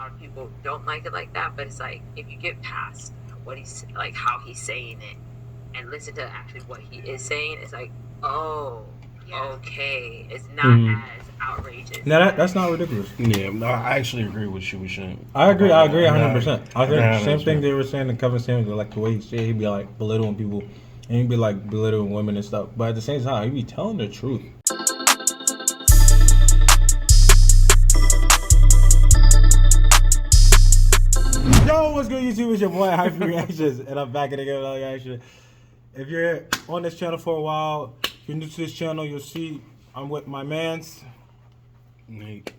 lot of people don't like it like that, but it's like if you get past what he's like, how he's saying it, and listen to actually what he is saying, it's like, oh, okay, it's not as outrageous. No, that's not ridiculous. Yeah, no, I actually agree with you. I agree 100%. I think same thing they were saying to Kevin Samuels, like the way he said, he'd be like belittling people, and he'd be like belittling women and stuff. But at the same time, he'd be telling the truth. Yo, what's good, YouTube? It's your boy Hyphiereactions, and I'm back again with another reaction. If you're on this channel for a while, if you're new to this channel, you'll see I'm with my mans. Nate.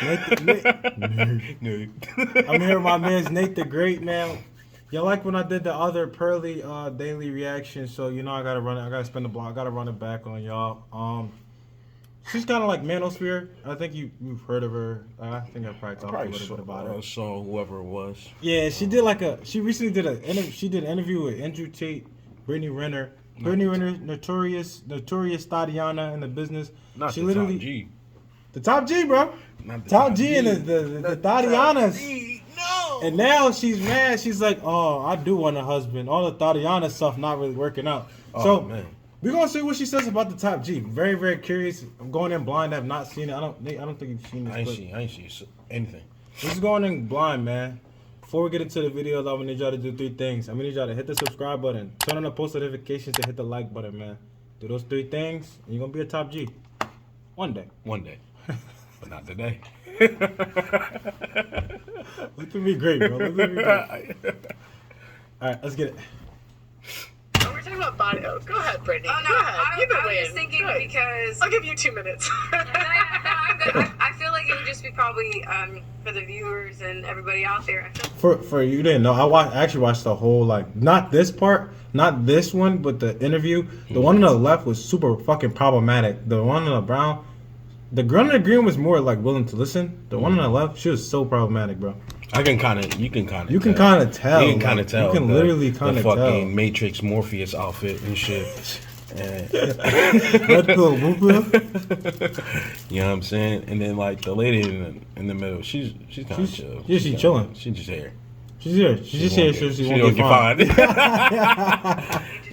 I'm here with my man's Nate the Great, man. You like when I did the other Pearly daily reaction, so you know I gotta run it. I gotta spin the block. I gotta run it back on y'all. She's kind of like Manosphere. I think you've heard of her. I think I probably talked a little bit about her. So whoever it was. Yeah, she did she recently did an interview with Andrew Tate, Brittany Renner. Brittany Renner, notorious Tatiana in the business. Not she the literally, top G. The top G, bro. Not the top G and the Tatianas. No. And now she's mad. She's like, oh, I do want a husband. All the Tatiana stuff not really working out. Oh, so man. We're gonna see what she says about the top G. Very, very curious. I'm going in blind. I have not seen it. I don't think you've seen this. I ain't see anything. This is going in blind, man. Before we get into the video, I'm gonna need y'all to do 3 things. I'm gonna need y'all to hit the subscribe button, turn on the post notifications, and hit the like button, man. Do those 3 things, and you're gonna be a top G. One day. One day. But not today. Look at me great, bro. Look at me great. Alright, let's get it. Oh, we're talking about body. Oh, go ahead, Brittany. Oh, no, go ahead. You've been I was waiting. just thinking Go. because... I'll give you 2 minutes. No, I'm good. I feel like it would just be probably for the viewers and everybody out there. I feel For you didn't know, I actually watched the whole, like, not this part, not this one, but the interview. The one on the left was super fucking problematic. The one on the brown, the girl in the green was more like willing to listen. The one on the left, she was so problematic, bro. You can kind of tell. You can kind of tell. You can literally kind of tell. The fucking Matrix Morpheus outfit and shit. Red pill, blue pill. You know what I'm saying? And then like the lady in the middle, she's kind of chill. Yeah, she's chilling. She's just here. She's here. She's just here so she won't get fined.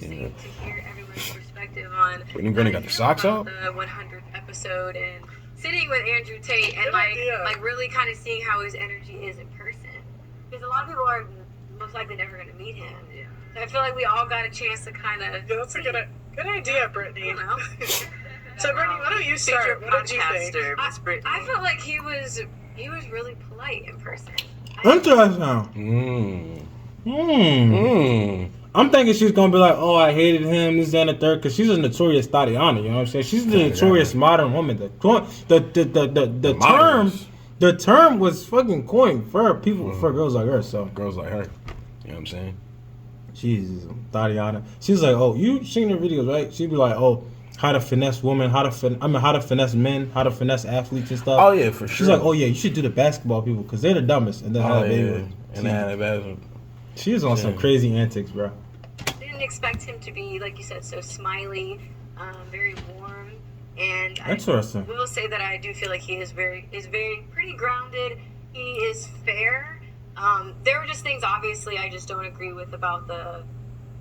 interesting to hear everyone's perspective on. Brittany got the socks out. The 100th episode and sitting with Andrew Tate and like really kind of seeing how his energy is in person. Because a lot of people are most likely never going to meet him. Yeah. So I feel like we all got a chance to kind of. Yeah, that's a good idea, Brittany. You know. So Brittany, why don't you start? What did you think? I felt like he was really polite in person. Interesting. I'm thinking she's gonna be like, oh, I hated him, this, that, and the third, because she's a notorious Tatiana. You know what I'm saying? She's the notorious modern woman. The term was fucking coined for people, for girls like her. So girls like her. You know what I'm saying? Jesus, Tatiana. She's like, oh, you seen her videos, right? She'd be like, oh, how to finesse women, how to finesse men, how to finesse athletes and stuff. Oh yeah, for sure. She's like, oh yeah, you should do the basketball people because they're the dumbest. And then have a baby. And they had a baby. She was on some crazy antics, bro. Didn't expect him to be, like you said, so smiley, very warm, and interesting. I will say that I do feel like he is very pretty grounded. He is fair. There were just things, obviously, I just don't agree with about the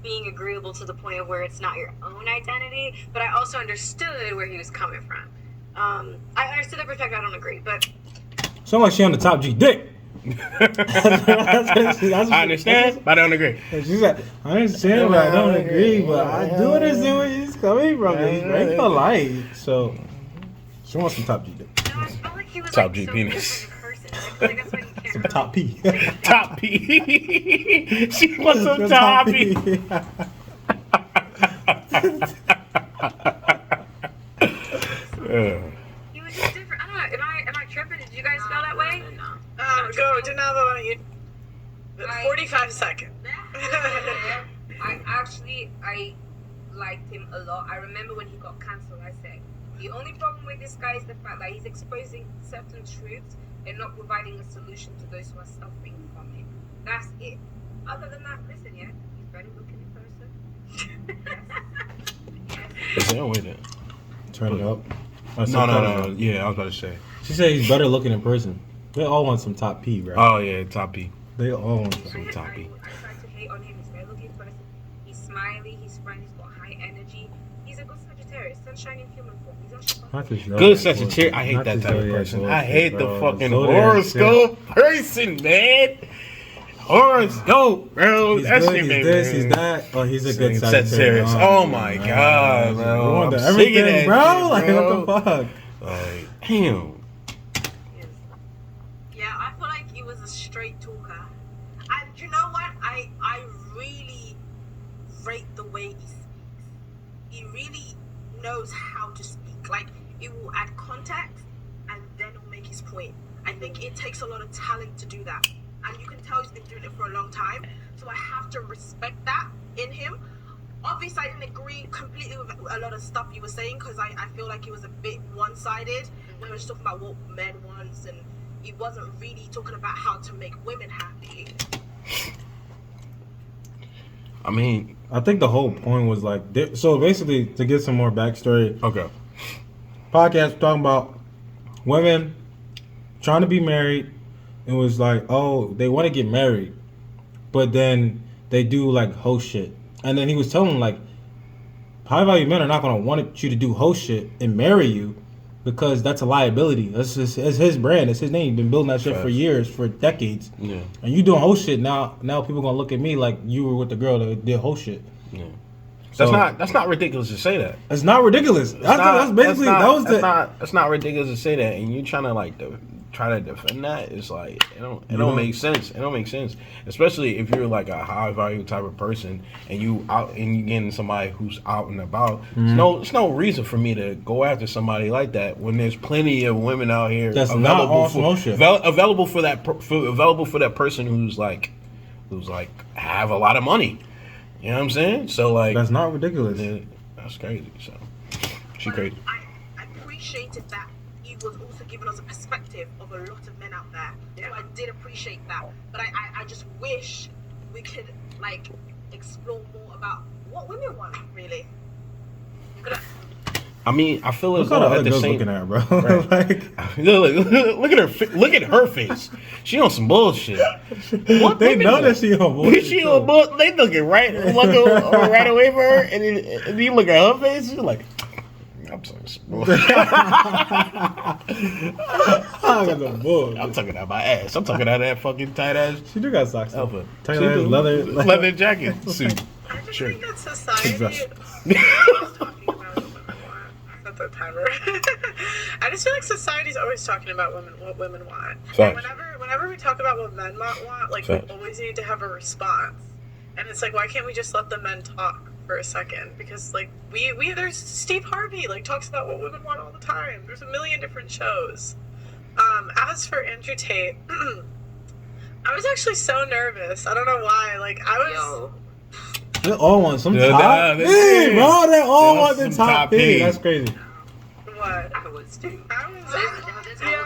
being agreeable to the point of where it's not your own identity. But I also understood where he was coming from. I understood the perspective. I don't agree, but sound like she on the top G dick. I understand, but I don't agree. She's like, I understand, but I don't agree. But I do understand where he's coming from. He's very polite. So she wants some top G dick. No, I felt like he was top like G so penis. different in person. I feel like that's why you can't Some really top P. Top P. She wants some top P. He was just different. I don't know. Am I tripping? Did you guys feel that way? No. Go, Denavo, why don't you? 45 seconds. I liked him a lot. I remember when he got cancelled, I said, the only problem with this guy is the fact that he's exposing certain truths and not providing a solution to those who are suffering from it. That's it. Other than that, listen, yeah, he's better looking in person. Is there a way to turn it up? No. Yeah, I was about to say. She said he's better looking in person. They all want some top P, bro. Oh yeah, top P. They all want some. Some top P. I try to hate on him. He's a very looking person. He's smiley. He's friendly. He's got high energy. He's a good Sagittarius. Sunshine in human form. He's actually Not this zodiac Good Sagittarius. bullshit. I hate Not that this type of zodiac person. I bullshit, hate the bro. fucking Zodiac horoscope person, man. Horoscope, bro. He's That good, shit he's made this, me- he's that. Oh, he's a good Sagittarius. Sagittarius. Oh my god, bro. We want I'm everything, sick of that bro. shit, Like, bro. what the fuck? Like, damn. Yeah, I feel like he was a straight talker. And you know what? I really rate the way he speaks. He really knows how to speak. Like, he will add context and then he'll make his point. I think it takes a lot of talent to do that. And you can tell he's been doing it for a long time. So I have to respect that in him. Obviously, I didn't agree completely with a lot of stuff he was saying because I feel like he was a bit one-sided. When he was talking about what men want, and he wasn't really talking about how to make women happy. I mean, I think the whole point was like, so basically, to get some more backstory, okay. podcast talking about women trying to be married. It was like, oh, they want to get married, but then they do like host shit. And then he was telling them, like, high value men are not gonna want you to do host shit and marry you because that's a liability. That's his brand. It's his name. He's been building that shit for years, for decades. Yeah. And you doing host shit now people gonna look at me like you were with the girl that did host shit. Yeah. So, That's not ridiculous to say that. It's not ridiculous. That's basically That's not ridiculous to say that, and you trying to like try to defend that. It's like it don't make sense. It don't make sense, especially if you're like a high value type of person and you getting somebody who's out and about. Mm-hmm. It's no reason for me to go after somebody like that when there's plenty of women out here That's not on promotion. available for that person who's like have a lot of money. You know what I'm saying? So like that's not ridiculous. yeah, that's crazy. So she crazy. I appreciated that he was also giving us a perspective of a lot of men out there. So I did appreciate that. But I just wish we could like explore more about what women want, really. I mean, I feel as What kind though of at other the girls same looking at, bro? Right. Like, look at her face. She on some bullshit. What they women know do? that she on bullshit. She on bull. They looking right away for her, and then you look at her face. She's like, I'm talking some bullshit. I got the bull. I'm talking out my ass. I'm talking out of that fucking tight ass She do got socks. alpha. Tight She ass do. leather jacket suit. I just Sure. think that society Dress. Not the timer. I just feel like society's always talking about what women want. Facts. And whenever we talk about what men want, like Facts. we always need to have a response. And it's like, why can't we just let the men talk for a second? Because like we there's Steve Harvey like talks about what women want all the time. There's a million different shows. As for Andrew Tate, I was actually so nervous. I don't know why. Like I was. They all want some Yeah, top they P, did. bro. They all They want want the some top top P. P. That's crazy. What? I was too. I was. This whole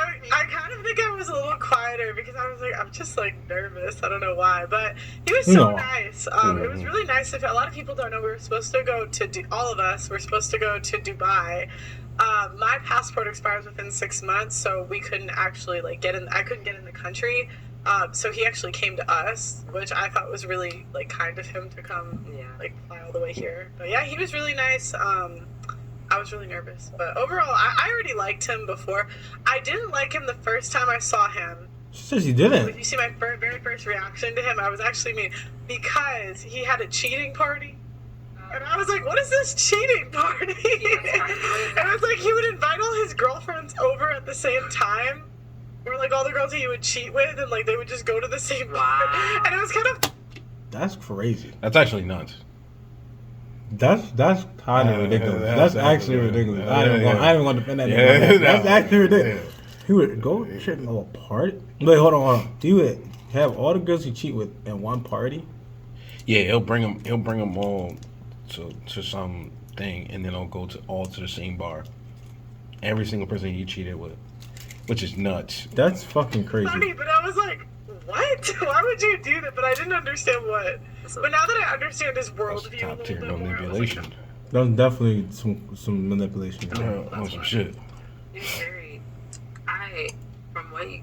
day. I kind of think I was a little quieter because I was like, I'm just like nervous. I don't know why, but he was so No. nice. It was really nice. A lot of people don't know we were supposed to go to all of us were supposed to go to Dubai. My passport expires within 6 months, so we couldn't actually like get in. I couldn't get in the country. So he actually came to us, which I thought was really like kind of him to come, like fly all the way here. But yeah, he was really nice. I was really nervous, but overall, I already liked him before. I didn't like him the first time I saw him. She says you didn't. If you see my very first reaction to him, I was actually mean because he had a cheating party. And I was like, what is this cheating party? And I was like, he would invite all his girlfriends over at the same time. Or like all the girls he would cheat with, and like they would just go to the same bar. And it was kind of. That's crazy. That's actually nuts. That's kind of ridiculous. That's actually ridiculous. Yeah, I ain't even gonna defend that. Nigga. That's actually ridiculous. He would go shit in a party. Wait, hold on. Do you have all the girls you cheat with in one party? Yeah, he'll bring them all to some thing, and then they'll go to the same bar. Every single person he cheated with, which is nuts. That's fucking crazy. Funny, but I was like, what? Why would you do that? But I didn't understand what. But now that I understand his That's worldview a top little tier bit more, I was like, manipulation. That's definitely some manipulation. On some shit. He was very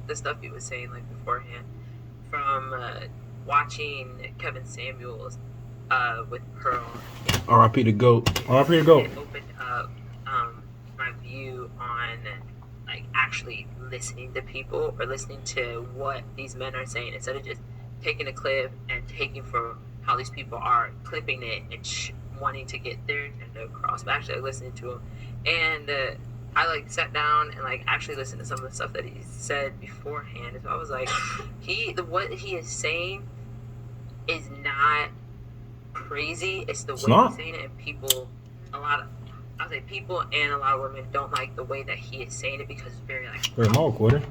the stuff he was saying like beforehand, from watching Kevin Samuels with Pearl, R.I.P. the GOAT. R.I.P. to go. it opened up my view on like actually listening to people or listening to what these men are saying instead of just taking a clip and taking for how these people are clipping it and wanting to get their agenda across, but actually listening to them. And I like sat down and like actually listened to some of the stuff that he said beforehand. So I was like, what he is saying is not crazy. It's the way he's saying it, and people and a lot of women don't like the way that he is saying it because it's very like Very small quarter.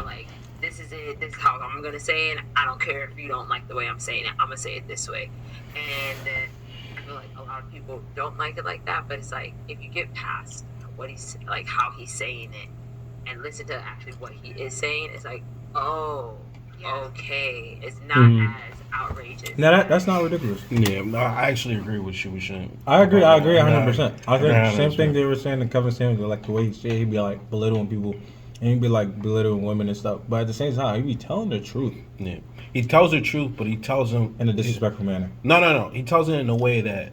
like this is it. This is how I'm gonna say it. I don't care if you don't like the way I'm saying it. I'm gonna say it this way. And I feel like a lot of people don't like it like that. But it's like if you get past what he's like, how he's saying it, and listen to actually what he is saying, it's like, oh, okay, it's not as outrageous. No, that's not ridiculous. Yeah, I actually agree with you. I agree 100%. I think Yeah, the same thing they were saying to Kevin Samuels, like the way he said, he'd be like belittling people, and he'd be like belittling women and stuff. But at the same time, he'd be telling the truth. Yeah, he tells the truth, but he tells them in a disrespectful manner. No. He tells it in a way that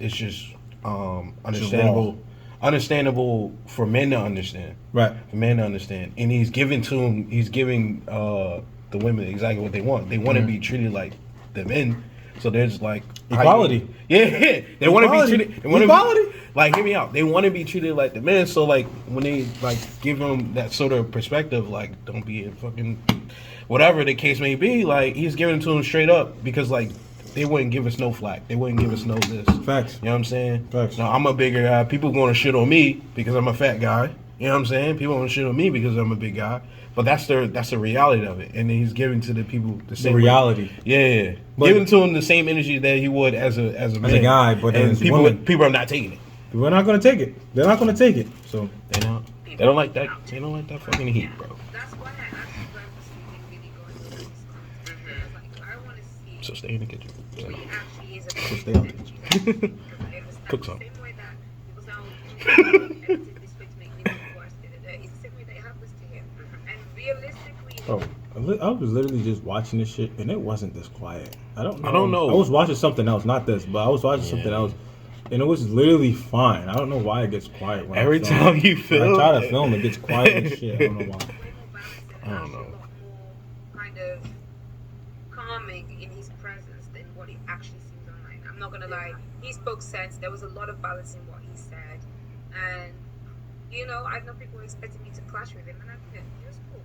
it's just understandable. Understandable for men to understand. Right. For men to understand. And he's giving the women exactly what they want. They want to be treated like the men. So there's like equality. They want to be treated. They want equality. Like, hear me out. They want to be treated like the men. So like when they like give them that sort of perspective, like don't be a fucking whatever the case may be. Like he's giving it to them straight up because like they wouldn't give us no flack. They wouldn't give us no this. Facts. You know what I'm saying? Facts. Now I'm a bigger guy. People going to shit on me because I'm a fat guy. You know what I'm saying? People want to shit on me because I'm a big guy. But that's the reality of it. And then he's giving to the people the same reality. Yeah. Giving to him the same energy that he would as a man. As a guy, but and people are not taking it. People are not going to take it. They're not going to take it. So they don't like that. They don't like that fucking heat, bro. That's why I actually purposely didn't really go into this content. Because like I want to see So stay in the kitchen. what he actually is So stay about. on. Cook some. The same way that people say, oh, edited this way to make me look worse. It's the same way that it happens to him. And realistically, Oh, I was literally just watching this shit, and it wasn't this quiet. I don't know. I was watching something else, not this, but I was watching something else, and it was literally fine. I don't know why it gets quiet. When Every time you film, when I try to film, it gets quiet and shit. I don't know why. way more balanced and I don't actually know. a lot more kind of calming in his presence than what it actually seems online. I'm not gonna lie, he spoke sense. There was a lot of balance in what he said, and you know, I know people were expecting me to clash with him, and I didn't. It was cool.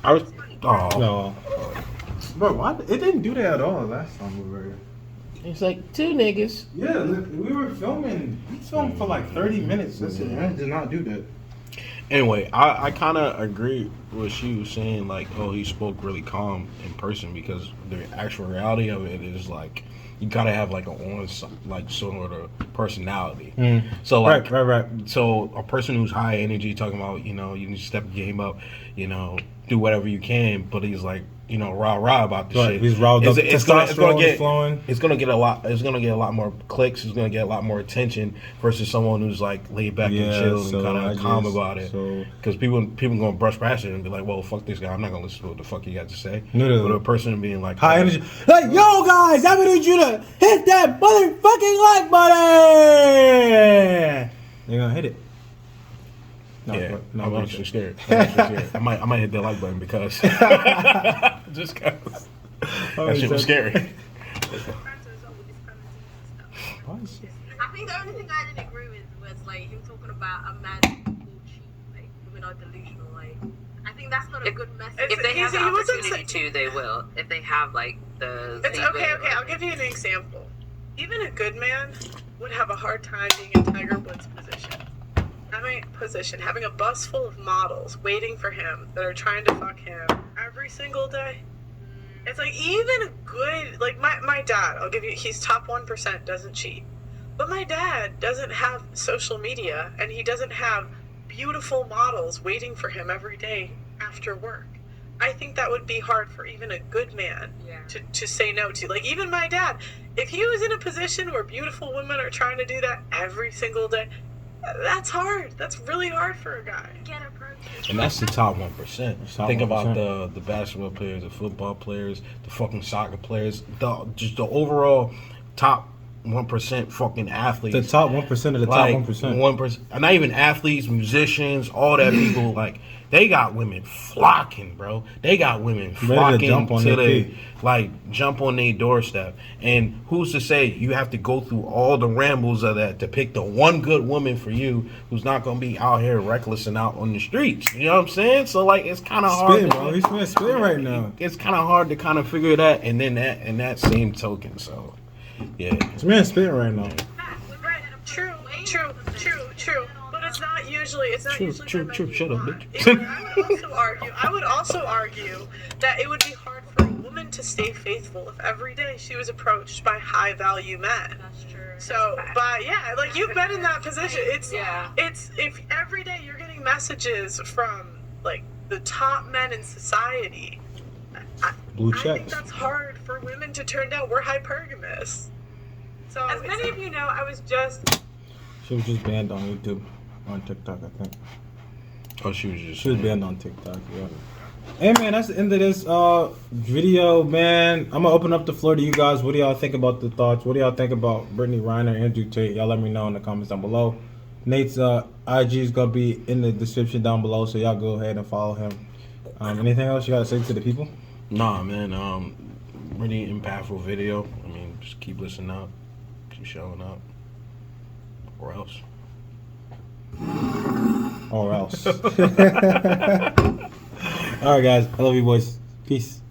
I was. It was funny. Oh. No, bro, why? It didn't do that at all last time we were here. It's like two niggas. Yeah, look, we were filming. We filmed for like 30 minutes. That's it. I did not do that. Anyway, I kind of agree with she was saying, like, oh, he spoke really calm in person because the actual reality of it is like you gotta have like like sort of personality. So like, right. So a person who's high energy, talking about, you know, you need to step your game up, you know, do whatever you can, but he's like, you know, rah about the shit. He's riled up. It's gonna get flowing. It's gonna get a lot more clicks. It's gonna get a lot more attention versus someone who's like laid back and chill and kind of calm about it. Because people gonna brush past it and be like, well, fuck this guy. I'm not gonna listen to what the fuck you got to say. Literally. But a person being like High energy. Like, yo, guys, I need you to hit that motherfucking like button. You're gonna hit it. No, yeah, no, I'm actually scared. I might hit that like button because just cause that shit was scary. I think the only thing I didn't agree with was like him talking about a man will cheat, like women are delusional. Like I think that's not a good message. If they have the opportunity to, they will. If they have like the. It's okay. I'll give you an example. Even a good man would have a hard time being in Tiger Woods' position. Having a bus full of models waiting for him that are trying to fuck him every single day. It's like even a good, like my dad, I'll give you, he's top 1%, doesn't cheat. But my dad doesn't have social media and he doesn't have beautiful models waiting for him every day after work. I think that would be hard for even a good man to say no to. Like even my dad, if he was in a position where beautiful women are trying to do that every single day, That's hard. That's really hard for a guy. Get a protein. And that's the top 1%. Top Think about 1%. the basketball players, the football players, the fucking soccer players, just the overall top 1% fucking athletes. The top 1% of the like, top 1%. 1%. Not even athletes, musicians, all that people, like, they got women flocking, bro. They got women flocking jump on to their feet. jump on their doorstep. And who's to say you have to go through all the rambles of that to pick the one good woman for you who's not going to be out here reckless and out on the streets? You know what I'm saying? So, like, it's kind of hard. Spin, bro. He's spitting right now. It's kind of hard to kind of figure that, and then that same token. So, yeah. This man's spitting right now. Right. True. But it's not usually. True. Shut up, bitch. I would also argue that it would be hard for a woman to stay faithful if every day she was approached by high value men. That's true. So, but yeah, like you've been in that position. It's Yeah. it's if every day you're getting messages from like the top men in society. Blue I think checks. that's hard for women to turn down. We're hypergamous. So As many of you know, I was just She was just banned on YouTube, on TikTok, I think. Oh, she was just. She was banned on TikTok, yeah. Hey, man, that's the end of this video, man. I'm going to open up the floor to you guys. What do y'all think about the thoughts? What do y'all think about Brittany, Renner, Andrew Tate? Y'all let me know in the comments down below. Nate's IG is going to be in the description down below, so y'all go ahead and follow him. Anything else you got to say to the people? Nah, man. Really impactful video. I mean, just keep listening up, keep showing up, or else. Or else. All right, guys. I love you, boys. Peace.